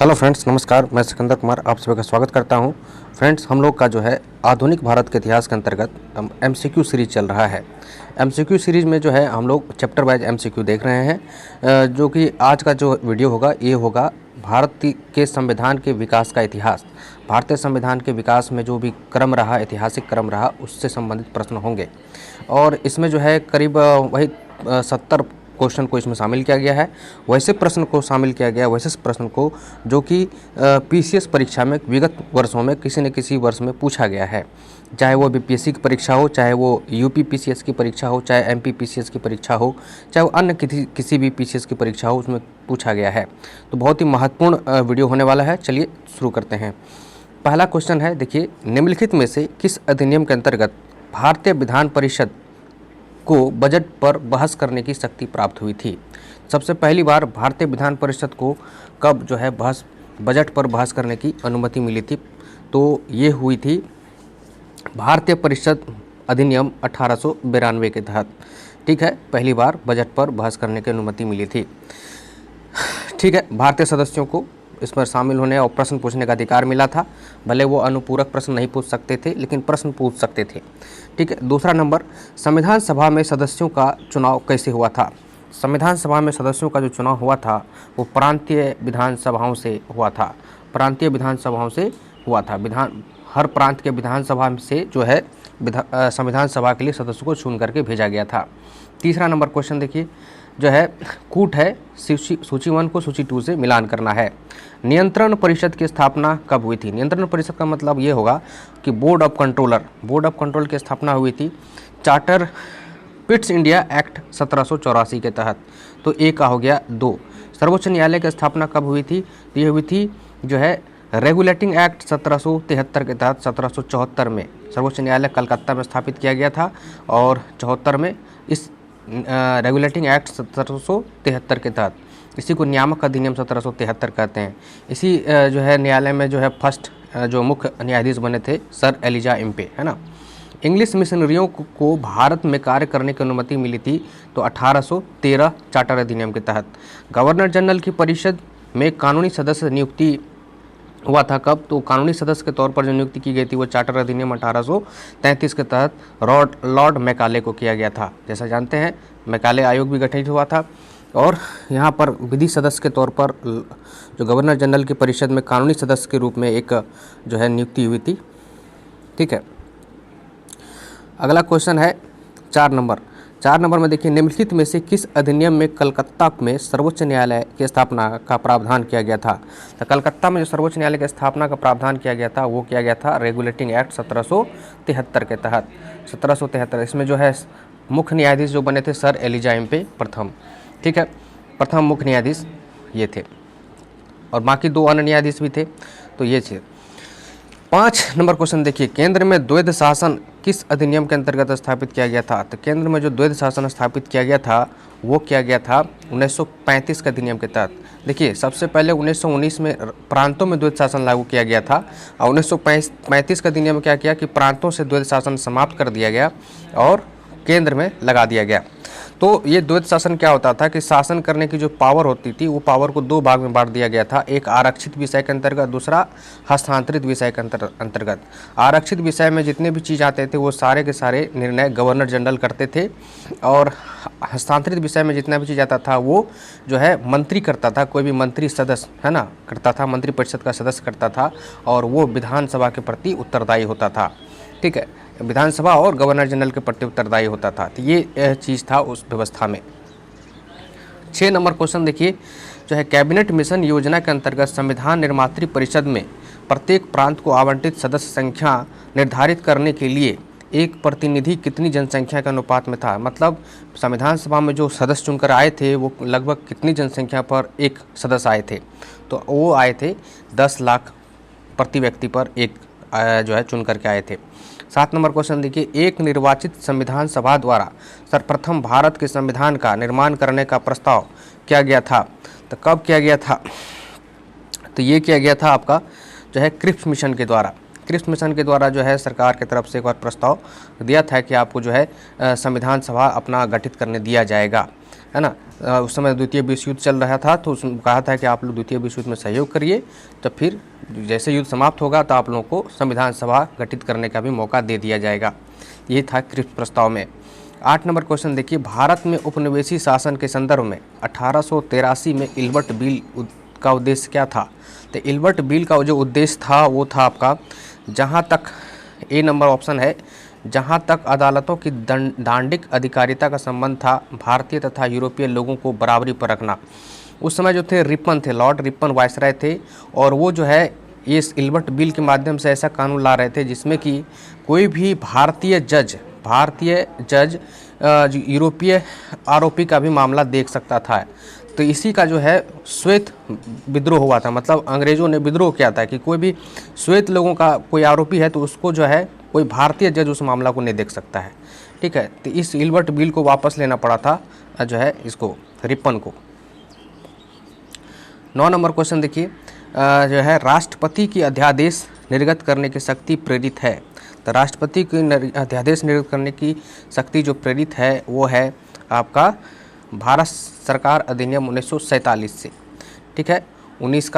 Hello friends, नमस्कार। मैं सिकंदर कुमार आप सभी का स्वागत करता हूं। फ्रेंड्स, हम लोग का जो है आधुनिक भारत के इतिहास के अंतर्गत एमसीक्यू सीरीज चल रहा है। एमसीक्यू सीरीज में जो है हम लोग चैप्टर वाइज एमसीक्यू देख रहे हैं, जो कि आज का जो वीडियो होगा ये होगा भारत के संविधान के विकास का इतिहास। भारतीय संविधान के विकास में जो भी क्रम रहा, ऐतिहासिक क्रम रहा, उससे संबंधित प्रश्न होंगे। और इसमें जो है करीब वही 70 क्वेश्चन को इसमें शामिल किया गया है। वैसे प्रश्न को शामिल किया गया, वैसे प्रश्न को जो कि पीसीएस परीक्षा में विगत वर्षों में किसी न किसी वर्ष में पूछा गया है, चाहे वो बीपीएससी की परीक्षा हो, चाहे वो यूपी पीसीएस की परीक्षा हो, चाहे एमपी पीसीएस की परीक्षा हो, चाहे वो अन्य किसी भी पीसीएस की परीक्षा हो, उसमें पूछा गया है। तो बहुत ही महत्वपूर्ण वीडियो होने वाला है। चलिए शुरू करते हैं। पहला क्वेश्चन है, देखिए, निम्नलिखित में से किस अधिनियम के अंतर्गत भारतीय विधान परिषद को बजट पर बहस करने की शक्ति प्राप्त हुई थी? सबसे पहली बार भारतीय विधान परिषद को कब जो है बजट पर बहस करने की अनुमति मिली थी? तो ये हुई थी भारतीय परिषद अधिनियम 1892 के तहत। ठीक है, पहली बार बजट पर बहस करने की अनुमति मिली थी। ठीक है, भारतीय सदस्यों को इस पर शामिल होने और प्रश्न पूछने का अधिकार मिला था। भले वो अनुपूरक प्रश्न नहीं पूछ सकते थे, लेकिन प्रश्न पूछ सकते थे। ठीक है, दूसरा नंबर, संविधान सभा में सदस्यों का चुनाव कैसे हुआ था? संविधान सभा में सदस्यों का जो चुनाव हुआ था वो प्रांतीय विधानसभाओं से हुआ था। प्रांतीय विधानसभाओं से हुआ था। हर प्रांत के विधानसभा से जो है संविधान सभा के लिए सदस्यों को चुन करके भेजा गया था। तीसरा नंबर क्वेश्चन देखिए, जो है कूट है, सूची 1 को सूची 2 से मिलान करना है। नियंत्रण परिषद की स्थापना कब हुई थी? नियंत्रण परिषद का मतलब ये होगा कि बोर्ड ऑफ कंट्रोल की स्थापना हुई थी चार्टर पिट्स इंडिया एक्ट 1784 के तहत। तो ए का हो गया 2। सर्वोच्च न्यायालय की स्थापना कब हुई थी? तो ये हुई थी जो है रेगुलेटिंग एक्ट 1773 के तहत। 1774 में सर्वोच्च न्यायालय कलकत्ता में स्थापित किया गया था और 74 में इस रेगुलेटिंग एक्ट 1773 के तहत, इसी को नियामक अधिनियम 1773 कहते हैं। इसी जो है न्यायालय में जो है फर्स्ट जो मुख्य न्यायाधीश बने थे सर एलिजा इम्पे, है ना। इंग्लिश मिशनरियों को भारत में कार्य करने की अनुमति मिली थी तो 1813 चार्टर अधिनियम के तहत। गवर्नर जनरल की परिषद में कानूनी सदस्य नियुक्ति हुआ था कब? तो कानूनी सदस्य के तौर पर जो नियुक्ति की गई थी वो चार्टर अधिनियम 1833 के तहत लॉर्ड मैकाले को किया गया था। जैसा जानते हैं मैकाले आयोग भी गठित हुआ था और यहाँ पर विधि सदस्य के तौर पर जो गवर्नर जनरल की परिषद में कानूनी सदस्य के रूप में एक जो है नियुक्ति हुई थी। ठीक है, अगला क्वेश्चन है 4 नंबर में देखिए, निम्नलिखित में से किस अधिनियम में कलकत्ता में सर्वोच्च न्यायालय की स्थापना का प्रावधान किया गया था? तो कलकत्ता में जो सर्वोच्च न्यायालय की स्थापना का प्रावधान किया गया था वो किया गया था रेगुलेटिंग एक्ट 1773 के तहत। 1773 इसमें जो है मुख्य न्यायाधीश जो बने थे सर एलिजा इम्पे प्रथम। ठीक है, प्रथम मुख्य न्यायाधीश ये थे और बाकी 2 अन्य न्यायाधीश भी थे। तो ये थे। 5 नंबर क्वेश्चन देखिए, केंद्र में द्वैध शासन किस अधिनियम के अंतर्गत स्थापित किया गया था? तो केंद्र में जो द्वैध शासन स्थापित किया गया था वो किया गया था 1935 के अधिनियम के तहत। देखिए, सबसे पहले 1919 में प्रांतों में द्वैध शासन लागू किया गया था और 1935 का अधिनियम क्या किया कि प्रांतों से द्वैध शासन समाप्त कर दिया गया और केंद्र में लगा दिया गया। तो ये द्वैध शासन क्या होता था कि शासन करने की जो पावर होती थी वो पावर को 2 भाग में बांट दिया गया था। एक आरक्षित विषय के अंतर्गत, दूसरा हस्तांतरित विषय के अंतर्गत। आरक्षित विषय में जितने भी चीज़ आते थे वो सारे के सारे निर्णय गवर्नर जनरल करते थे और हस्तांतरित विषय में जितना भी चीज़ आता था वो जो है मंत्री करता था। कोई भी मंत्री सदस्य है ना करता था, मंत्री परिषद का सदस्य करता था और वो विधानसभा के प्रति उत्तरदायी होता था। ठीक है, विधानसभा और गवर्नर जनरल के प्रति उत्तरदायी होता था। तो ये चीज़ था उस व्यवस्था में। 6 नंबर क्वेश्चन देखिए, जो है कैबिनेट मिशन योजना के अंतर्गत संविधान निर्मात्री परिषद में प्रत्येक प्रांत को आवंटित सदस्य संख्या निर्धारित करने के लिए एक प्रतिनिधि कितनी जनसंख्या के अनुपात में था? मतलब संविधान सभा में जो सदस्य चुनकर आए थे वो लगभग कितनी जनसंख्या पर एक सदस्य आए थे? तो वो आए थे 10 लाख प्रति व्यक्ति पर एक जो है चुन करके आए थे। 7 नंबर क्वेश्चन देखिए, एक निर्वाचित संविधान सभा द्वारा सर्वप्रथम भारत के संविधान का निर्माण करने का प्रस्ताव किया गया था। तो कब किया गया था? तो ये किया गया था आपका जो है क्रिप्स मिशन के द्वारा। क्रिप्स मिशन के द्वारा जो है सरकार की तरफ से एक बार प्रस्ताव दिया था कि आपको जो है संविधान सभा अपना गठित करने दिया जाएगा। है ना। उस समय द्वितीय विश्व युद्ध चल रहा था, तो उसमें कहा था कि आप लोग द्वितीय विश्व युद्ध में सहयोग करिए, तो फिर जैसे युद्ध समाप्त होगा तो आप लोगों को संविधान सभा गठित करने का भी मौका दे दिया जाएगा। ये था क्रिप्स प्रस्ताव में। 8 नंबर क्वेश्चन देखिए, भारत में उपनिवेशी शासन के संदर्भ में 1883 में इल्बर्ट बिल का उद्देश्य क्या था? तो इल्बर्ट बिल का जो उद्देश्य था वो था आपका, जहाँ तक ए नंबर ऑप्शन है, जहाँ तक अदालतों की दांडिक अधिकारिता का संबंध था, भारतीय तथा यूरोपीय लोगों को बराबरी पर रखना। उस समय जो थे रिपन थे, लॉर्ड रिपन वायसराय थे, और वो जो है इस इल्बर्ट बिल के माध्यम से ऐसा कानून ला रहे थे जिसमें कि कोई भी भारतीय जज यूरोपीय आरोपी का भी मामला देख सकता था। तो इसी का जो है श्वेत विद्रोह हुआ था, मतलब अंग्रेज़ों ने विद्रोह किया था कि कोई भी श्वेत लोगों का कोई आरोपी है तो उसको जो है कोई भारतीय जज उस मामला को नहीं देख सकता है। ठीक है, तो इस इल्बर्ट बिल को वापस लेना पड़ा था जो है इसको, रिपन को। 9 नंबर क्वेश्चन देखिए, जो है राष्ट्रपति की अध्यादेश निर्गत करने की शक्ति प्रेरित है। तो राष्ट्रपति की अध्यादेश निर्गत करने की शक्ति जो प्रेरित है वो है आपका भारत सरकार अधिनियम 1947 से। ठीक है, 19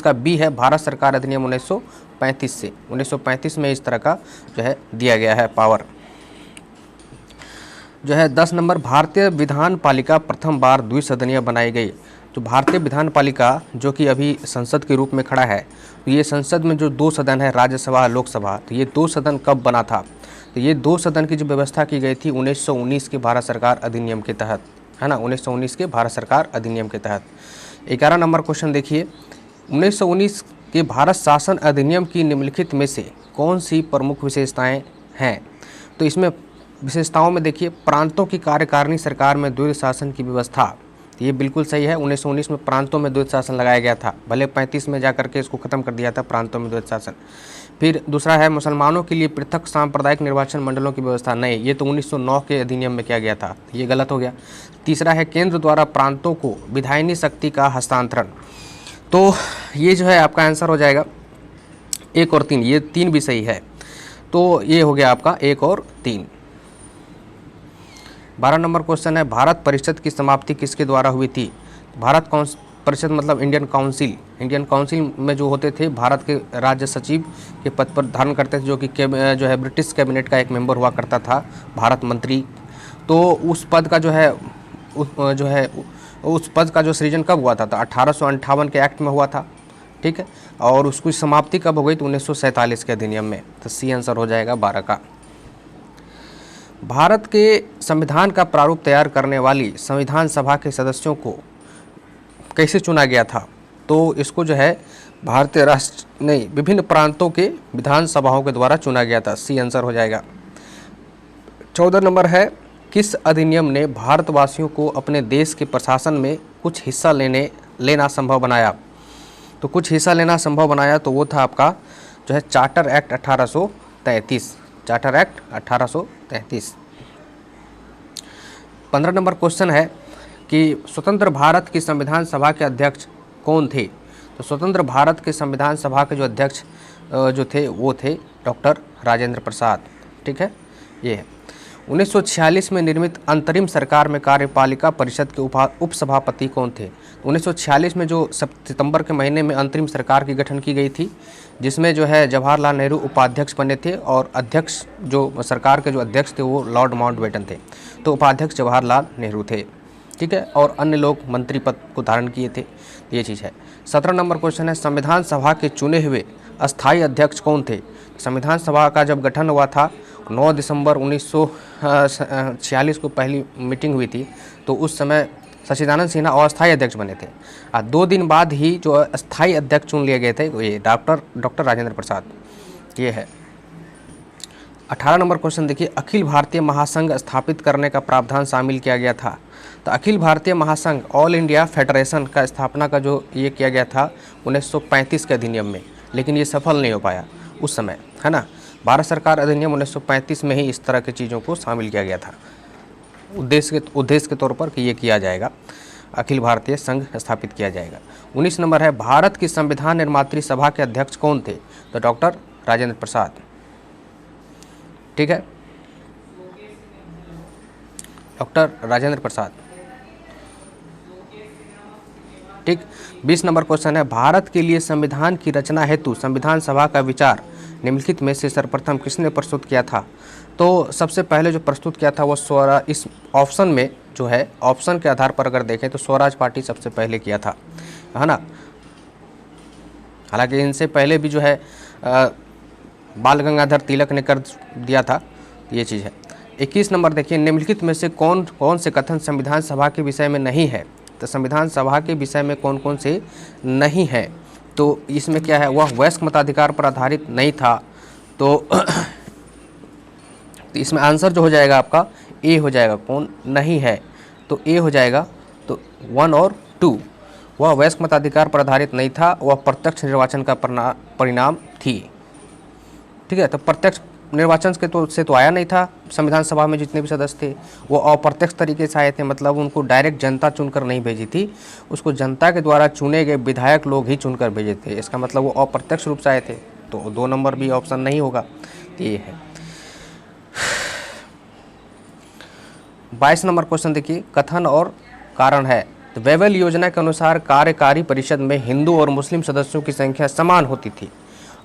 का बी है भारत सरकार अधिनियम 1935 से। 1935 में इस तरह का जो है दिया गया है पावर। जो है 10 नंबर, भारतीय विधान पालिका प्रथम बार द्विसदनीय बनाई गई। जो भारतीय विधान पालिका जो कि अभी संसद के रूप में खड़ा है, तो ये संसद में जो 2 सदन है, राज्यसभा लोकसभा, तो ये 2 सदन कब बना था? तो ये 2 सदन की जो व्यवस्था की गई थी 1919 के भारत सरकार अधिनियम के तहत, है ना, 1919 के भारत सरकार अधिनियम के तहत। 11 नंबर क्वेश्चन देखिए, 1919 के भारत शासन अधिनियम की निम्नलिखित में से कौन सी प्रमुख विशेषताएं हैं? तो इसमें विशेषताओं में देखिए, प्रांतों की कार्यकारिणी सरकार में द्वैध शासन की व्यवस्था, ये बिल्कुल सही है। 1919 में प्रांतों में द्वैध शासन लगाया गया था, भले 35 में जाकर के इसको ख़त्म कर दिया था प्रांतों में द्वैध शासन। फिर दूसरा है मुसलमानों के लिए पृथक सांप्रदायिक निर्वाचन मंडलों की व्यवस्था, नहीं, ये तो 1909 के अधिनियम में किया गया था, ये गलत हो गया। तीसरा है केंद्र द्वारा प्रांतों को विधायनी शक्ति का हस्तांतरण, तो ये जो है आपका आंसर हो जाएगा 1 और 3, ये 3 भी सही है, तो ये हो गया आपका 1 और 3। 12 नंबर क्वेश्चन है, भारत परिषद की समाप्ति किसके द्वारा हुई थी? भारत परिषद मतलब इंडियन काउंसिल में जो होते थे भारत के राज्य सचिव के पद पर धारण करते थे, जो कि जो है ब्रिटिश कैबिनेट का एक मेंबर हुआ करता था, भारत मंत्री। तो उस पद का उस पद का जो सृजन कब हुआ था? तो 1858 के एक्ट में हुआ था। ठीक है, और उसकी समाप्ति कब हो गई? तो 1947 के अधिनियम में। तो सी आंसर हो जाएगा 12 का। भारत के संविधान का प्रारूप तैयार करने वाली संविधान सभा के सदस्यों को कैसे चुना गया था? तो इसको जो है विभिन्न प्रांतों के विधान सभाओं के द्वारा चुना गया था, सी आंसर हो जाएगा। 14 नंबर है, किस अधिनियम ने भारतवासियों को अपने देश के प्रशासन में कुछ हिस्सा लेना संभव बनाया? तो कुछ हिस्सा लेना संभव बनाया तो वो था आपका जो है charter act 1833, charter act 1833। 15 number question है कि स्वतंत्र भारत की संविधान सभा के अध्यक्ष कौन थे? तो स्वतंत्र भारत के संविधान सभा के जो अध्यक्ष जो थे वो थे डॉक्टर राजेंद्र प्रसाद। ठीक है, ये है। 1946 में निर्मित अंतरिम सरकार में कार्यपालिका परिषद के उपसभापति कौन थे? 1946 में जो सितंबर के महीने में अंतरिम सरकार की गठन की गई थी, जिसमें जो है जवाहरलाल नेहरू उपाध्यक्ष बने थे और अध्यक्ष जो सरकार के जो अध्यक्ष थे वो लॉर्ड माउंटबेटन थे, तो उपाध्यक्ष जवाहरलाल नेहरू थे। ठीक है, और अन्य लोग मंत्री पद को धारण किए थे, ये चीज़ है। 17 नंबर क्वेश्चन है, संविधान सभा के चुने हुए अस्थायी अध्यक्ष कौन थे? संविधान सभा का जब गठन हुआ था 9 दिसंबर 1946 को पहली मीटिंग हुई थी, तो उस समय सच्चिदानंद सिन्हा अस्थायी अध्यक्ष बने थे। 2 दिन बाद ही जो अस्थायी अध्यक्ष चुन लिए गए थे वो ये डॉक्टर राजेंद्र प्रसाद, ये है। 18 नंबर क्वेश्चन देखिए, अखिल भारतीय महासंघ स्थापित करने का प्रावधान शामिल किया गया था। तो अखिल भारतीय महासंघ ऑल इंडिया फेडरेशन का स्थापना का जो ये किया गया था 1935 के अधिनियम में, लेकिन ये सफल नहीं हो पाया उस समय, है ना। भारत सरकार अधिनियम 1935 में ही इस तरह की चीज़ों को शामिल किया गया था, उद्देश्य के तौर पर कि ये किया जाएगा, अखिल भारतीय संघ स्थापित किया जाएगा। 19 नंबर है, भारत की संविधान निर्मात्री सभा के अध्यक्ष कौन थे? तो डॉक्टर राजेंद्र प्रसाद। ठीक है, डॉक्टर राजेंद्र प्रसाद। ठीक। 20 नंबर क्वेश्चन है, भारत के लिए संविधान की रचना हेतु संविधान सभा का विचार निम्नलिखित में से सर्वप्रथम किसने प्रस्तुत किया था? तो सबसे पहले जो प्रस्तुत किया था वो स्वराज, इस ऑप्शन में जो है ऑप्शन के आधार पर अगर देखें तो स्वराज पार्टी सबसे पहले किया था, है ना। हालांकि इनसे पहले भी जो है बाल गंगाधर तिलक ने कर दिया था, ये चीज़ है। 21 नंबर देखिए, निम्नलिखित में से कौन कौन से कथन संविधान सभा के विषय में नहीं है? तो संविधान सभा के विषय में कौन कौन से नहीं है? तो इसमें क्या है, वह वयस्क मताधिकार पर आधारित नहीं था। तो इसमें आंसर जो हो जाएगा आपका ए हो जाएगा, कौन नहीं है, तो ए हो जाएगा। तो 1 और 2, वह वयस्क मताधिकार पर आधारित नहीं था, वह प्रत्यक्ष निर्वाचन का परिणाम थी। ठीक है, तो प्रत्यक्ष निर्वाचन के से तो आया नहीं था। संविधान सभा में जितने भी सदस्य थे वो अप्रत्यक्ष तरीके से आए थे, मतलब उनको डायरेक्ट जनता चुनकर नहीं भेजी थी, उसको जनता के द्वारा चुने गए विधायक लोग ही चुनकर भेजे थे। इसका मतलब वो अप्रत्यक्ष रूप से आए थे। तो 2 नंबर भी ऑप्शन नहीं होगा, तो ये है। 22 नंबर क्वेश्चन देखिए, कथन और कारण है। तो वेवेल योजना के अनुसार कार्यकारी परिषद में हिंदू और मुस्लिम सदस्यों की संख्या समान होती थी।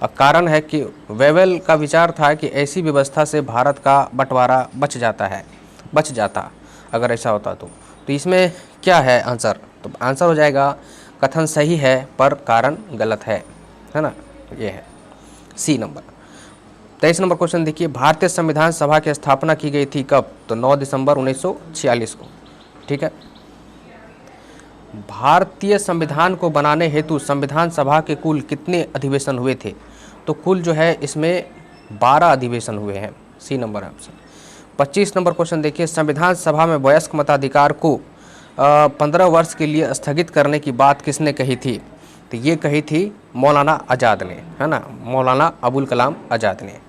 और कारण है कि वेवेल का विचार था कि ऐसी व्यवस्था से भारत का बंटवारा बच जाता अगर ऐसा होता तो इसमें क्या है आंसर? तो आंसर हो जाएगा कथन सही है पर कारण गलत है ना, ये है सी नंबर। 23 नंबर क्वेश्चन देखिए, भारतीय संविधान सभा की स्थापना की गई थी कब? तो 9 दिसंबर 1946 को। ठीक है, भारतीय संविधान को बनाने हेतु संविधान सभा के कुल कितने अधिवेशन हुए थे? तो कुल जो है इसमें 12 अधिवेशन हुए हैं, सी नंबर है ऑप्शन। 25 नंबर क्वेश्चन देखिए, संविधान सभा में वयस्क मताधिकार को 15 वर्ष के लिए स्थगित करने की बात किसने कही थी? तो ये कही थी मौलाना आज़ाद ने, है ना, मौलाना अबुल कलाम आज़ाद ने।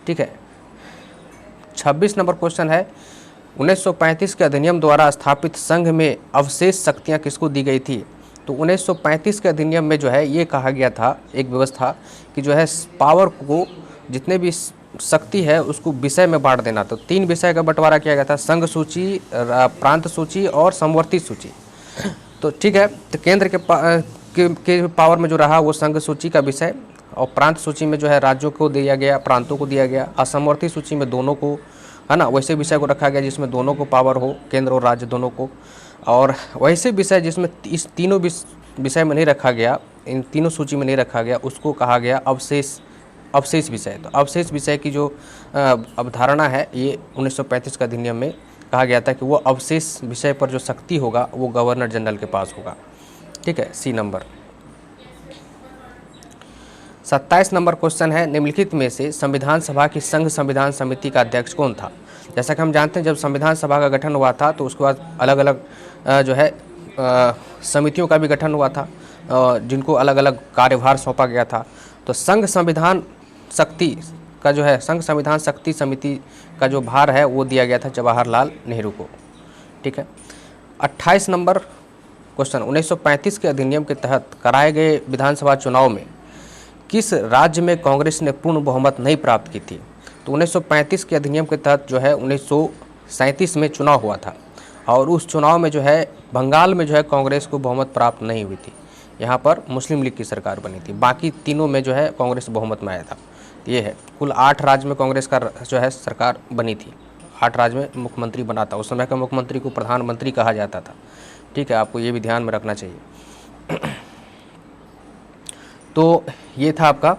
ठीक है, 26 नंबर क्वेश्चन है, 1935 के अधिनियम द्वारा स्थापित संघ में अवशेष शक्तियां किसको दी गई थी? तो 1935 के अधिनियम में जो है ये कहा गया था, एक व्यवस्था कि जो है पावर को, जितने भी शक्ति है उसको विषय में बांट देना। तो 3 विषय का बंटवारा किया गया था, संघ सूची, प्रांत सूची और समवर्ती सूची। तो ठीक है, तो केंद्र के पावर में जो रहा वो संघ सूची का विषय, और प्रांत सूची में जो है राज्यों को दिया गया, प्रांतों को दिया गया, और समवर्ती सूची में दोनों को, है ना, वैसे विषय को रखा गया जिसमें दोनों को पावर हो, केंद्र और राज्य दोनों को। और वैसे विषय जिसमें इस तीनों विषय में नहीं रखा गया, इन तीनों सूची में नहीं रखा गया, उसको कहा गया अवशेष विषय। तो अवशेष विषय की जो अवधारणा है ये 1935 का अधिनियम में कहा गया था कि वो अवशेष विषय पर जो शक्ति होगा वो गवर्नर जनरल के पास होगा। ठीक है, सी नंबर। 27 नंबर क्वेश्चन है, निम्नलिखित में से संविधान सभा की संघ संविधान समिति का अध्यक्ष कौन था? जैसा कि हम जानते हैं जब संविधान सभा का गठन हुआ था तो उसके बाद अलग अलग जो है समितियों का भी गठन हुआ था, जिनको अलग अलग कार्यभार सौंपा गया था। तो संघ संविधान शक्ति का जो है, संघ संविधान शक्ति समिति का जो भार है वो दिया गया था जवाहरलाल नेहरू को। ठीक है, 28 नंबर क्वेश्चन, 1935 के अधिनियम के तहत कराए गए विधानसभा चुनाव में किस राज्य में कांग्रेस ने पूर्ण बहुमत नहीं प्राप्त की थी? तो 1935 के अधिनियम के तहत जो है 1937 में चुनाव हुआ था, और उस चुनाव में जो है बंगाल में जो है कांग्रेस को बहुमत प्राप्त नहीं हुई थी। यहाँ पर मुस्लिम लीग की सरकार बनी थी, बाकी तीनों में जो है कांग्रेस बहुमत में आया था। ये है, कुल 8 राज्य में कांग्रेस का जो है सरकार बनी थी, 8 राज्य में मुख्यमंत्री बना था। उस समय का मुख्यमंत्री को प्रधानमंत्री कहा जाता था। ठीक है, आपको ये भी ध्यान में रखना चाहिए। तो ये था आपका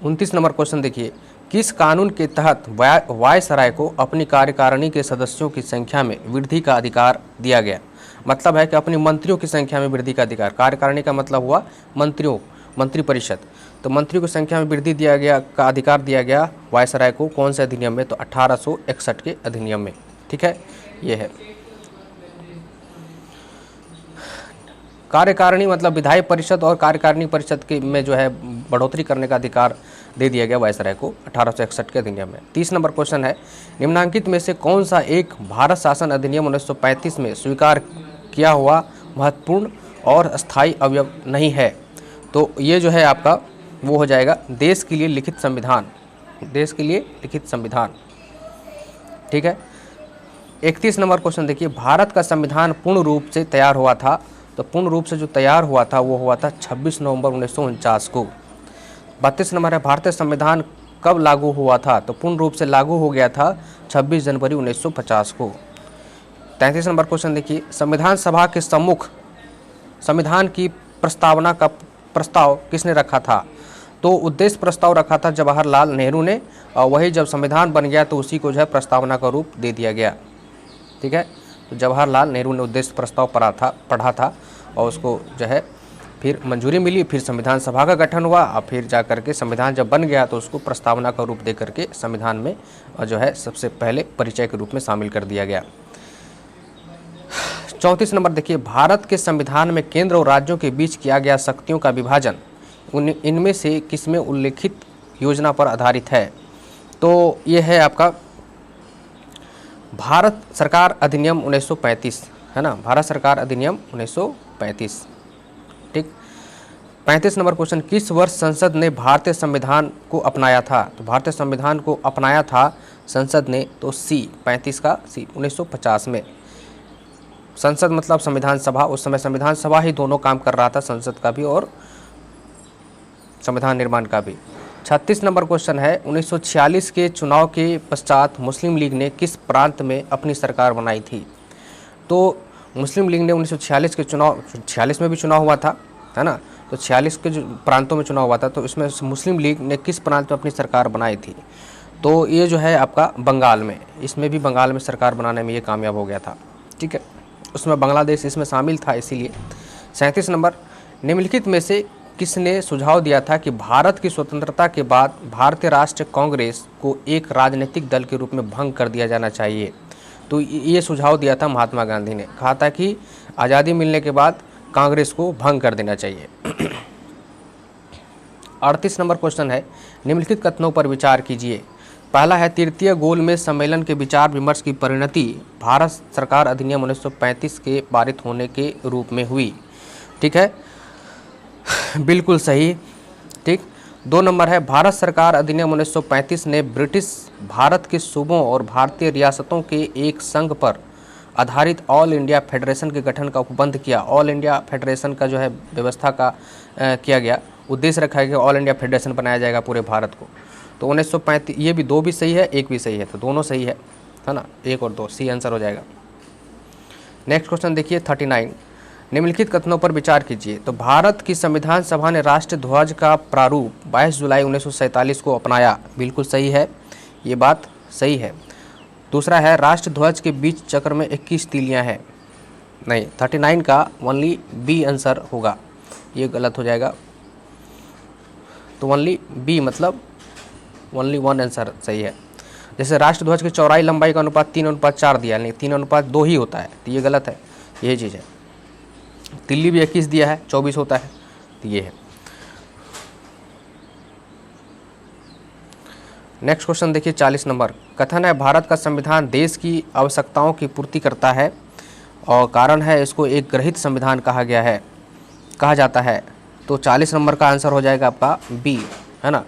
29 नंबर क्वेश्चन देखिए, किस कानून के तहत वायसराय को अपनी कार्यकारिणी के सदस्यों की संख्या में वृद्धि का अधिकार दिया गया? मतलब है कि अपनी मंत्रियों की संख्या में वृद्धि का अधिकार, कार्यकारिणी का मतलब हुआ मंत्रिपरिषद, तो मंत्रियों की संख्या में वृद्धि दिया गया का अधिकार दिया गया वायसराय को, कौन से अधिनियम में? तो 1861 के अधिनियम में। ठीक है, ये है। कार्यकारिणी मतलब विधायी परिषद और कार्यकारिणी परिषद के में जो है बढ़ोतरी करने का अधिकार दे दिया गया वायसराय को 1861 के अधिनियम में। 30 नंबर क्वेश्चन है, निम्नलिखित में से कौन सा एक भारत शासन अधिनियम 1935 में स्वीकार किया हुआ महत्वपूर्ण और स्थायी अवयव नहीं है? तो ये जो है आपका वो हो जाएगा देश के लिए लिखित संविधान, देश के लिए लिखित संविधान। ठीक है, 31 नंबर क्वेश्चन देखिए, भारत का संविधान पूर्ण रूप से तैयार हुआ था, तो पूर्ण रूप से जो तैयार हुआ था वो हुआ था 26 नवंबर 1949 को। 32 नंबर है, भारतीय संविधान कब लागू हुआ था, तो पूर्ण रूप से लागू हो गया था 26 जनवरी 1950 को। 33 नंबर क्वेश्चन देखिए, संविधान सभा के सम्मुख संविधान की प्रस्तावना का प्रस्ताव किसने रखा था, तो उद्देश्य प्रस्ताव रखा था जवाहरलाल नेहरू ने, और वही जब संविधान बन गया तो उसी को जो है प्रस्तावना का रूप दे दिया गया। ठीक है, तो जवाहरलाल नेहरू ने उद्देश्य प्रस्ताव पढ़ा था और उसको जो है फिर मंजूरी मिली, फिर संविधान सभा का गठन हुआ और फिर जा करके संविधान जब बन गया तो उसको प्रस्तावना का रूप दे करके संविधान में जो है सबसे पहले परिचय के रूप में शामिल कर दिया गया। 34 नंबर देखिए, भारत के संविधान में केंद्र और राज्यों के बीच किया गया शक्तियों का विभाजन इनमें से किसमें उल्लेखित योजना पर आधारित है, तो ये है आपका भारत सरकार अधिनियम 1935, है ना, भारत सरकार अधिनियम 1935। ठीक। 35 नंबर क्वेश्चन, किस वर्ष संसद ने भारतीय संविधान को अपनाया था, तो भारतीय संविधान को अपनाया था संसद ने, तो सी 35 का सी 1950 में। संसद मतलब संविधान सभा, उस समय संविधान सभा ही दोनों काम कर रहा था, संसद का भी और संविधान निर्माण का भी। 36 नंबर क्वेश्चन है, 1946 के चुनाव के पश्चात मुस्लिम लीग ने किस प्रांत में अपनी सरकार बनाई थी, तो मुस्लिम लीग ने 1946 के चुनाव, 46 में भी चुनाव हुआ था, है ना, तो 46 के जो प्रांतों में चुनाव हुआ था, तो इसमें मुस्लिम लीग ने किस प्रांत में अपनी सरकार बनाई थी, तो ये जो है आपका बंगाल में, इसमें भी बंगाल में सरकार बनाने में ये कामयाब हो गया था। ठीक है, उसमें बांग्लादेश इसमें शामिल था इसीलिए। 37 नंबर, निम्नलिखित में से किसने सुझाव दिया था कि भारत की स्वतंत्रता के बाद भारतीय राष्ट्रीय कांग्रेस को एक राजनीतिक दल के रूप में भंग कर दिया जाना चाहिए, तो ये सुझाव दिया था महात्मा गांधी ने, कहा था कि आज़ादी मिलने के बाद कांग्रेस को भंग कर देना चाहिए। 38 नंबर क्वेश्चन है, निम्नलिखित कथनों पर विचार कीजिए। पहला है, तृतीय गोलमेज सम्मेलन के विचार विमर्श की परिणति भारत सरकार अधिनियम 1935 के पारित होने के रूप में हुई। ठीक है, बिल्कुल सही। ठीक। 2 नंबर है, भारत सरकार अधिनियम 1935 ने ब्रिटिश भारत के सूबों और भारतीय रियासतों के एक संघ पर आधारित ऑल इंडिया फेडरेशन के गठन का उपबंध किया। ऑल इंडिया फेडरेशन का जो है व्यवस्था का किया गया, उद्देश्य रखा गया ऑल इंडिया फेडरेशन बनाया जाएगा पूरे भारत को। तो 1935, ये भी 2 भी सही है, 1 भी सही है, तो दोनों सही है ना, 1 और 2 सी आंसर हो जाएगा। नेक्स्ट क्वेश्चन देखिए 39, निम्नलिखित कथनों पर विचार कीजिए। तो भारत की संविधान सभा ने राष्ट्रीय ध्वज का प्रारूप 22 जुलाई 1947 को अपनाया, बिल्कुल सही है, ये बात सही है। दूसरा है, राष्ट्र ध्वज के बीच चक्र में 21 तीलियां हैं, नहीं, 39 का ओनली बी आंसर होगा, ये गलत हो जाएगा, तो ओनली बी मतलब ओनली 1 आंसर सही है। जैसे राष्ट्र ध्वज की चौड़ाई लंबाई का अनुपात 3:4 दिया है, नहीं 3:2 ही होता है, तो ये गलत है, यही चीज़ है। तिल्ली भी 21 दिया है, 24 होता है, तो ये है। नेक्स्ट क्वेश्चन देखिए 40 नंबर, कथन है भारत का संविधान देश की आवश्यकताओं की पूर्ति करता है और कारण है इसको एक ग्रहित संविधान कहा जाता है, तो 40 नंबर का आंसर हो जाएगा आपका बी, है ना।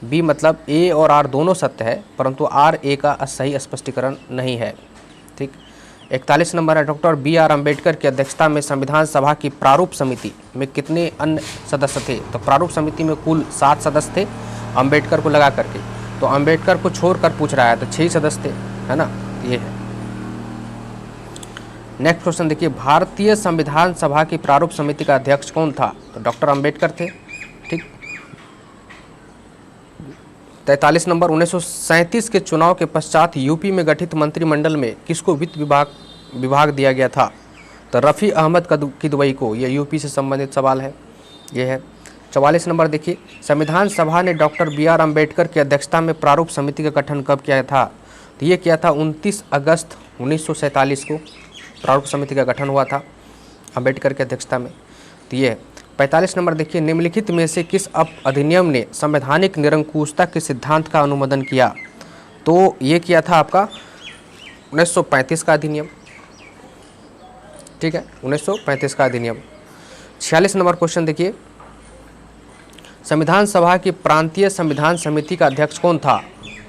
बी मतलब ए और आर दोनों सत्य है, परंतु आर ए का सही स्पष्टीकरण नहीं है। ठीक। 41 नंबर है, डॉक्टर बी.आर. अम्बेडकर की अध्यक्षता में संविधान सभा की प्रारूप समिति में कितने अन्य सदस्य थे, तो प्रारूप समिति में कुल 7 सदस्य थे अम्बेडकर को लगा करके, तो अम्बेडकर को छोड़कर पूछ रहा है तो 6 सदस्य थे, है ना, ये है। नेक्स्ट क्वेश्चन देखिए, भारतीय संविधान सभा की प्रारूप समिति का अध्यक्ष कौन था, तो डॉक्टर अम्बेडकर थे। ठीक। 43 नंबर, 1937 के चुनाव के पश्चात यूपी में गठित मंत्रिमंडल में किसको वित्त विभाग दिया गया था, तो रफ़ी अहमद किदवई को, यह यूपी से संबंधित सवाल है, ये है। 44 नंबर देखिए, संविधान सभा ने डॉक्टर बी.आर. अम्बेडकर की अध्यक्षता में प्रारूप समिति का गठन कब किया था, तो ये किया था 29 अगस्त 1947 को प्रारूप समिति का गठन हुआ था अम्बेडकर की अध्यक्षता में, तो ये है। 45 नंबर देखिए, निम्नलिखित में से किस अधिनियम ने संवैधानिक निरंकुशता के सिद्धांत का अनुमोदन किया, तो ये किया था आपका 1935 का अधिनियम। ठीक है, 1935 का अधिनियम। 46 नंबर क्वेश्चन देखिए, संविधान सभा की प्रांतीय संविधान समिति का अध्यक्ष कौन था,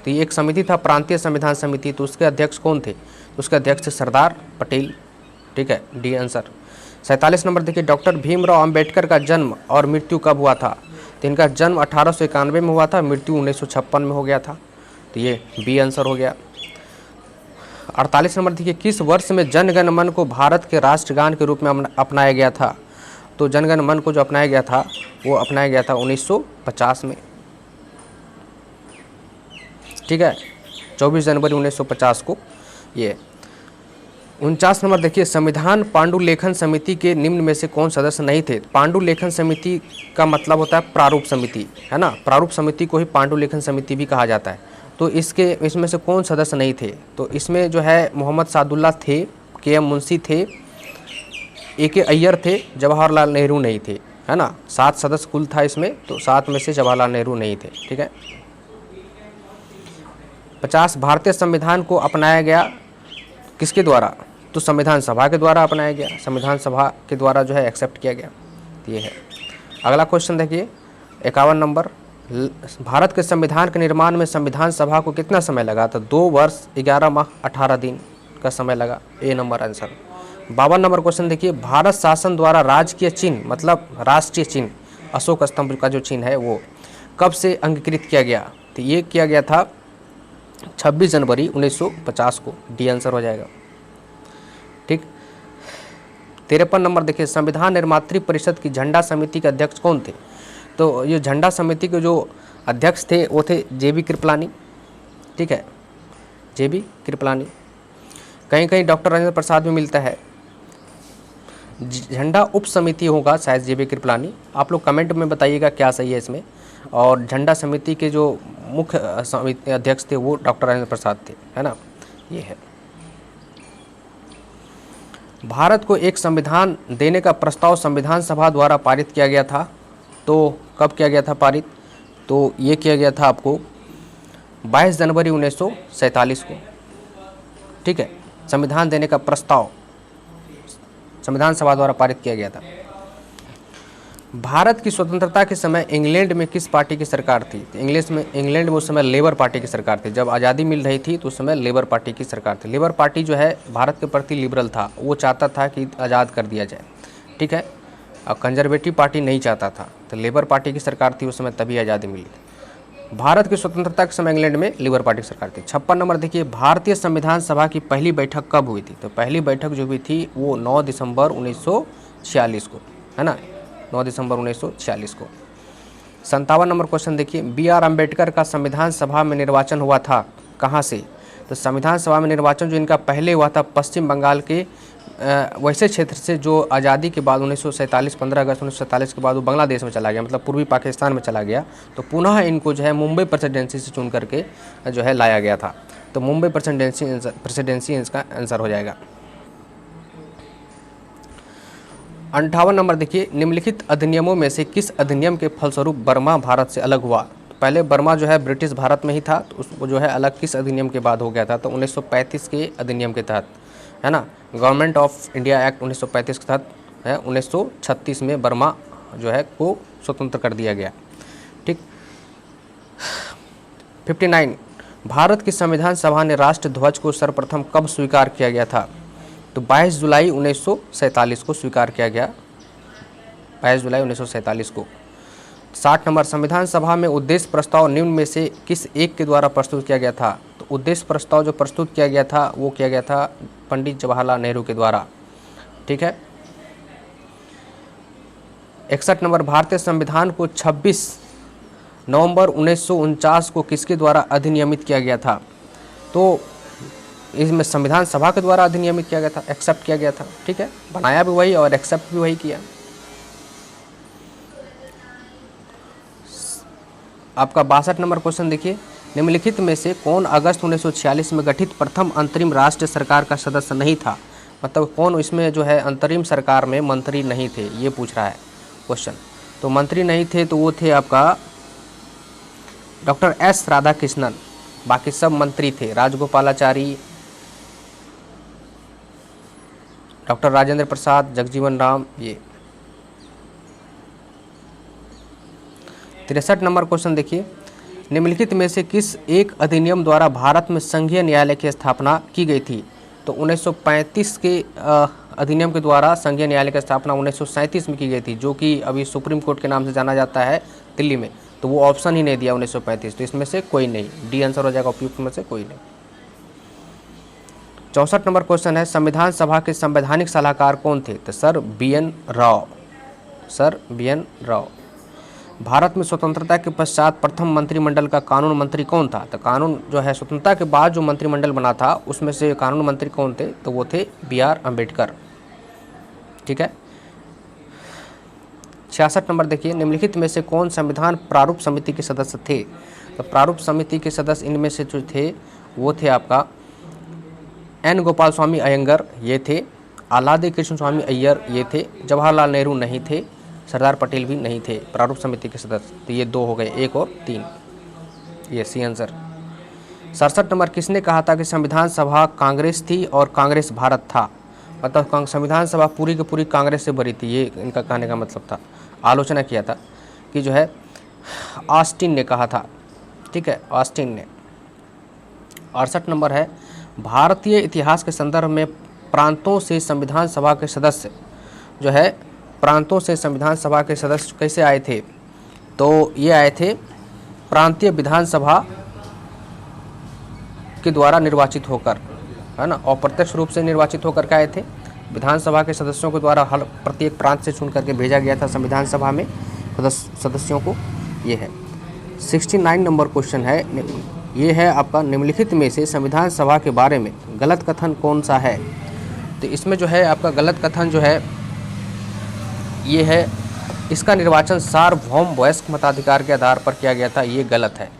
तो ये एक समिति था प्रांतीय संविधान समिति, तो उसके अध्यक्ष कौन थे, उसके अध्यक्ष थे सरदार पटेल। ठीक है, डी आंसर। 47 नंबर देखिए, डॉक्टर भीमराव अंबेडकर का जन्म और मृत्यु कब हुआ था? तो इनका जन्म 1891 में हुआ था, मृत्यु 1956 में हो गया था। तो ये बी आंसर हो गया। 48 नंबर देखिए, किस वर्ष में जन गण मन को भारत के राष्ट्रगान के रूप में अपनाया गया था? तो जन गण मन को जो अपनाया गया था वो अपनाया गया था 1950 में। ठीक है, 24 जनवरी 1950 को ये। 49 नंबर देखिए, संविधान पांडुलेखन समिति के निम्न में से कौन सदस्य नहीं थे? पांडुलेखन समिति का मतलब होता है प्रारूप समिति, है ना। प्रारूप समिति को ही पांडुलेखन समिति भी कहा जाता है। तो इसमें से कौन सदस्य नहीं थे? तो इसमें जो है मोहम्मद सादुल्ला थे, के.एम. मुंशी थे, ए.के. अय्यर थे, जवाहरलाल नेहरू नहीं थे, है ना। 7 सदस्य कुल था इसमें, तो 7 में से जवाहरलाल नेहरू नहीं थे। ठीक है। 50 भारतीय संविधान को अपनाया गया किसके द्वारा? तो संविधान सभा के द्वारा अपनाया गया, संविधान सभा के द्वारा जो है एक्सेप्ट किया गया। ये है। अगला क्वेश्चन देखिए, 51 नंबर, भारत के संविधान के निर्माण में संविधान सभा को कितना समय लगा? तो 2 वर्ष 11 माह 18 दिन का समय लगा। ए नंबर आंसर। 52 नंबर क्वेश्चन देखिए, भारत शासन द्वारा राजकीय चिन्ह मतलब राष्ट्रीय चिन्ह अशोक स्तंभ का जो चिन्ह है वो कब से अंगीकृत किया गया? तो ये किया गया था 26 जनवरी 1950 को। डी आंसर हो जाएगा। ठीक। 53 नंबर देखिए, संविधान निर्मात्री परिषद की झंडा समिति के अध्यक्ष कौन थे? तो ये झंडा समिति के जो अध्यक्ष थे वो थे जे.बी. कृपलानी। ठीक है, जे.बी. कृपलानी। कहीं कहीं डॉक्टर राजेंद्र प्रसाद भी मिलता है। झंडा उप समिति होगा शायद जे.बी. कृपलानी। आप लोग कमेंट में बताइएगा क्या सही है इसमें। और झंडा समिति के जो मुख्य अध्यक्ष थे वो डॉक्टर राजेंद्र प्रसाद थे, है ना। ये है। भारत को एक संविधान देने का प्रस्ताव संविधान सभा द्वारा पारित किया गया था। तो कब किया गया था पारित? तो ये किया गया था आपको 22 जनवरी 1947 को। ठीक है, संविधान देने का प्रस्ताव संविधान सभा द्वारा पारित किया गया था। भारत की स्वतंत्रता के समय इंग्लैंड में किस पार्टी की सरकार थी? तो इंग्लैंड में उस समय लेबर पार्टी की सरकार थी। जब आज़ादी मिल रही थी तो उस समय लेबर पार्टी की सरकार थी। लेबर पार्टी जो है भारत के प्रति लिबरल था, वो चाहता था कि आज़ाद कर दिया जाए। ठीक है, और कंजर्वेटिव पार्टी नहीं चाहता था। तो लेबर पार्टी की सरकार थी उस समय, तभी आज़ादी मिली। भारत की स्वतंत्रता के समय इंग्लैंड में लेबर पार्टी की सरकार थी। 56 नंबर देखिए, भारतीय संविधान सभा की पहली बैठक कब हुई थी? तो पहली बैठक जो हुई थी वो 9 दिसंबर 1946 को, है ना। 9 दिसंबर 1946 को। 57 नंबर क्वेश्चन देखिए, बी.आर. अम्बेडकर का संविधान सभा में निर्वाचन हुआ था कहाँ से? तो संविधान सभा में निर्वाचन जो इनका पहले हुआ था पश्चिम बंगाल के वैसे क्षेत्र से जो आज़ादी के बाद 1947 15 अगस्त 1947 के बाद वो बांग्लादेश में चला गया, मतलब पूर्वी पाकिस्तान में चला गया। तो पुनः इनको जो है मुंबई प्रेसिडेंसी से चुन करके जो है लाया गया था। तो मुंबई प्रेसिडेंसी इसका आंसर हो जाएगा। 58 नंबर देखिए, निम्नलिखित अधिनियमों में से किस अधिनियम के फलस्वरूप बर्मा भारत से अलग हुआ? पहले बर्मा जो है ब्रिटिश भारत में ही था, तो उसको जो है अलग किस अधिनियम के बाद हो गया था? तो 1935 के अधिनियम के तहत, है ना। गवर्नमेंट ऑफ इंडिया एक्ट 1935 के तहत है। 1936 में बर्मा जो है को स्वतंत्र कर दिया गया। ठीक। 59, भारत की संविधान सभा ने राष्ट्र ध्वज को सर्वप्रथम कब स्वीकार किया गया था? तो 22 जुलाई 1947 को स्वीकार किया गया। 22 जुलाई 1947 को। 60 नंबर, संविधान सभा में उद्देश्य प्रस्ताव निम्न में से किस एक के द्वारा प्रस्तुत किया गया था? तो उद्देश्य प्रस्ताव जो प्रस्तुत किया गया था वो किया गया था पंडित जवाहरलाल नेहरू के द्वारा। ठीक है। 61 नंबर, भारतीय संविधान को 26 नवंबर 1949 को किसके द्वारा अधिनियमित किया गया था? तो इसमें संविधान सभा के द्वारा अधिनियमित किया गया था, एक्सेप्ट किया गया था। ठीक है, बनाया भी वही और एक्सेप्ट भी वही किया। आपका 62 नंबर क्वेश्चन देखिए, निम्नलिखित में से कौन अगस्त 1946 में गठित प्रथम अंतरिम राष्ट्र सरकार का सदस्य नहीं था? मतलब कौन इसमें जो है अंतरिम सरकार में मंत्री नहीं थे, ये पूछ रहा है क्वेश्चन। तो मंत्री नहीं थे तो वो थे आपका डॉक्टर एस राधाकृष्णन। बाकी सब मंत्री थे, राजगोपालाचारी, डॉक्टर राजेंद्र प्रसाद, जगजीवन राम। ये 63 नंबर क्वेश्चन देखिए, निम्नलिखित में से किस एक अधिनियम द्वारा भारत में संघीय न्यायालय की स्थापना की गई थी? तो 1935 के अधिनियम के द्वारा संघीय न्यायालय की स्थापना 1937 में की गई थी, जो कि अभी सुप्रीम कोर्ट के नाम से जाना जाता है दिल्ली में। तो वो ऑप्शन ही नहीं दिया 1935, तो इसमें से कोई नहीं, डी आंसर हो जाएगा उपयुक्त में से कोई नहीं। 64 नंबर क्वेश्चन है, संविधान सभा के संवैधानिक सलाहकार कौन थे? तो sir B N Rao, sir B N Rao. Bharat में स्वतंत्रता के पश्चात प्रथम मंत्रिमंडल का कानून मंत्री कौन था? तो कानून जो है स्वतंत्रता के बाद जो मंत्रिमंडल बना था उसमें से कानून मंत्री कौन थे? तो वो थे बी आर अम्बेडकर। ठीक है। 66 नंबर देखिए, निम्नलिखित में से कौन संविधान प्रारूप समिति के सदस्य थे? तो प्रारूप समिति के सदस्य इनमें से जो थे वो थे आपका एन गोपाल स्वामी अयंगर, ये थे। आलादी कृष्ण स्वामी अय्यर, ये थे। जवाहरलाल नेहरू नहीं थे। सरदार पटेल भी नहीं थे प्रारूप समिति के सदस्य। तो ये 2 हो गए, 1 और 3, ये सी आंसर। 67 नंबर, किसने कहा था कि संविधान सभा कांग्रेस थी और कांग्रेस भारत था? मतलब संविधान सभा पूरी की पूरी कांग्रेस से भरी थी, ये इनका कहने का मतलब था। आलोचना किया था कि जो है ऑस्टिन ने कहा था। ठीक है, ऑस्टिन ने। 68 नंबर है, भारतीय इतिहास के संदर्भ में प्रांतों से संविधान सभा के सदस्य जो है, प्रांतों से संविधान सभा के सदस्य कैसे आए थे? तो ये आए थे प्रांतीय विधानसभा के द्वारा निर्वाचित होकर, है ना, अप्रत्यक्ष रूप से निर्वाचित होकर के आए थे। विधानसभा के सदस्यों के द्वारा हर प्रत्येक प्रांत से चुन करके भेजा गया था संविधान सभा में सदस्यों को। ये है। 69 नंबर क्वेश्चन है, ये है आपका, निम्नलिखित में से संविधान सभा के बारे में गलत कथन कौन सा है? तो इसमें जो है आपका गलत कथन जो है ये है, इसका निर्वाचन सार्वभौम वयस्क मताधिकार के आधार पर किया गया था, ये गलत है।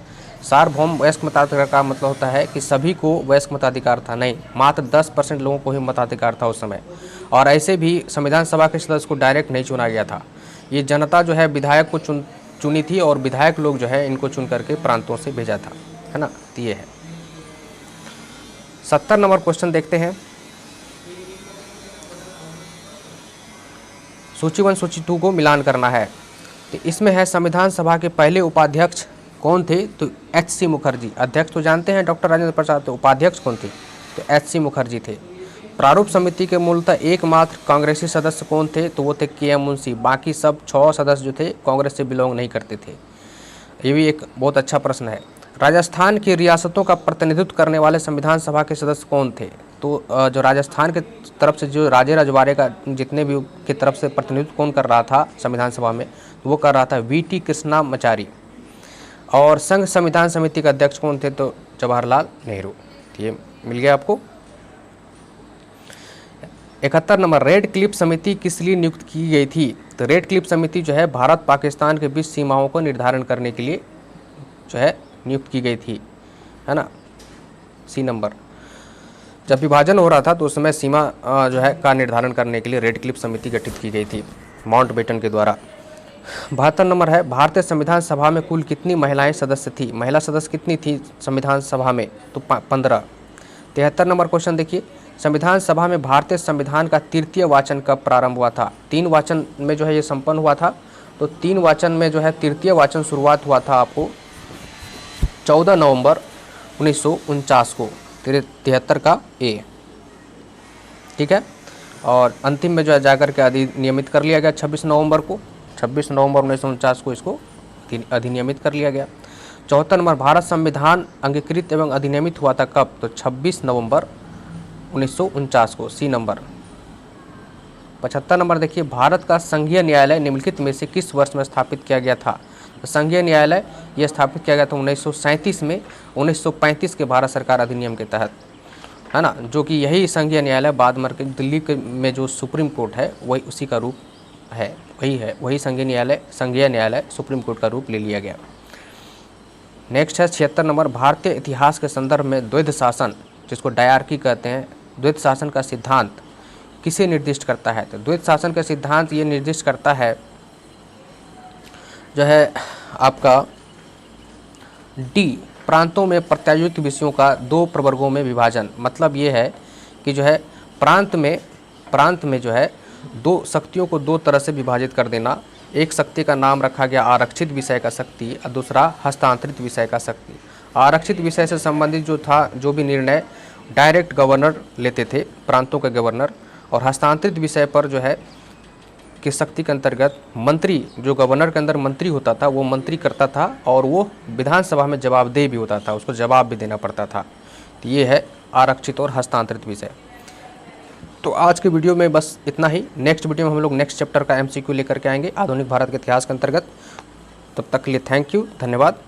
सार्वभौम वयस्क मताधिकार का मतलब होता है कि सभी को वयस्क मताधिकार था, नहीं, मात्र 10% लोगों को ही मताधिकार था उस समय। और ऐसे भी संविधान सभा के सदस्य को डायरेक्ट नहीं चुना गया था, ये जनता जो है विधायक को चुनी थी और विधायक लोग जो है इनको चुन करके प्रांतों से भेजा था, है ना। तो ये है। 70 नंबर क्वेश्चन देखते हैं, सूची 1 सूची 2 को मिलान करना है। तो इसमें है संविधान सभा के पहले उपाध्यक्ष कौन थे? तो एच.सी. मुखर्जी। अध्यक्ष तो जानते हैं डॉक्टर राजेंद्र प्रसाद, तो उपाध्यक्ष कौन थे? तो एच.सी. मुखर्जी थे। प्रारूप समिति के मूलतः एकमात्र कांग्रेसी सदस्य कौन थे? तो वो थे के.एम. मुंशी। बाकी सब 6 सदस्य जो थे कांग्रेस से बिलोंग नहीं करते थे। ये भी एक बहुत अच्छा प्रश्न है। राजस्थान की रियासतों का प्रतिनिधित्व करने वाले संविधान सभा के सदस्य कौन थे? तो जो राजस्थान के तरफ से जो राजे रजवाड़े का जितने भी की तरफ से प्रतिनिधित्व कौन कर रहा था संविधान सभा में, तो वो कर रहा था वी.टी. कृष्णामाचारी। और संघ संविधान समिति के अध्यक्ष कौन थे? तो जवाहरलाल नेहरू। ये मिल गया आपको। 71 नंबर, रेड क्लिफ समिति किस लिए नियुक्त की गई थी? तो रेड क्लिफ समिति जो है भारत पाकिस्तान के बीच सीमाओं को निर्धारण करने के लिए जो है नियुक्त की गई थी, है ना, सी नंबर। जब विभाजन हो रहा था तो उस समय सीमा जो है का निर्धारण करने के लिए रेड क्लिफ समिति गठित की गई थी माउंटबेटन के द्वारा। 72 नंबर है, भारतीय संविधान सभा में कुल कितनी महिलाएं सदस्य थी? महिला सदस्य कितनी थी संविधान सभा में? तो 15। 73 नंबर क्वेश्चन देखिए, संविधान सभा में भारतीय संविधान का तृतीय वाचन कब प्रारंभ हुआ था? 3 वाचन में जो है ये संपन्न हुआ था। तो 3 वाचन में जो है तृतीय वाचन शुरुआत हुआ था आपको 14 नवंबर 1949 को, 73 का ए। ठीक है। और अंतिम में जो है जाकर के अधिनियमित कर लिया गया 26 नवंबर को, 26 नवंबर 1949 को इसको अधिनियमित कर लिया गया। 74 नंबर, भारत संविधान अंगीकृत एवं अधिनियमित हुआ था कब? तो 26 नवंबर 1949 को, सी नंबर। 75 नंबर देखिए, भारत का संघीय न्यायालय निम्नलिखित में से किस वर्ष में स्थापित किया गया था? तो संघीय न्यायालय यह स्थापित किया गया था 1937 में, 1935 के भारत सरकार अधिनियम के तहत, है ना, जो कि यही संघीय न्यायालय बाद में दिल्ली में जो सुप्रीम कोर्ट है वही उसी का रूप है, वही संघीय न्यायालय सुप्रीम कोर्ट का रूप ले लिया गया। नेक्स्ट है 76 नंबर, भारतीय इतिहास के संदर्भ में द्वैध शासन, जिसको डायरकी कहते हैं, द्वैध शासन का सिद्धांत किसे निर्दिष्ट करता है? तो द्वैध शासन का सिद्धांत ये निर्दिष्ट करता है जो है आपका डी, प्रांतों में प्रत्यायुक्त विषयों का 2 प्रवर्गों में विभाजन। मतलब ये है कि जो है प्रांत में जो है 2 शक्तियों को 2 तरह से विभाजित कर देना। एक शक्ति का नाम रखा गया आरक्षित विषय का शक्ति और दूसरा हस्तांतरित विषय का शक्ति। आरक्षित विषय से संबंधित जो था, जो भी निर्णय डायरेक्ट गवर्नर लेते थे, प्रांतों के गवर्नर, और हस्तांतरित विषय पर जो है की शक्ति के अंतर्गत मंत्री, जो गवर्नर के अंदर मंत्री होता था वो मंत्री करता था और वो विधानसभा में जवाबदेह भी होता था, उसको जवाब भी देना पड़ता था। तो ये है आरक्षित और हस्तांतरित विषय। तो आज के वीडियो में बस इतना ही। नेक्स्ट वीडियो में हम लोग नेक्स्ट चैप्टर का MCQ लेकर के आएंगे आधुनिक भारत के इतिहास के अंतर्गत। तब तक के लिए थैंक यू, धन्यवाद।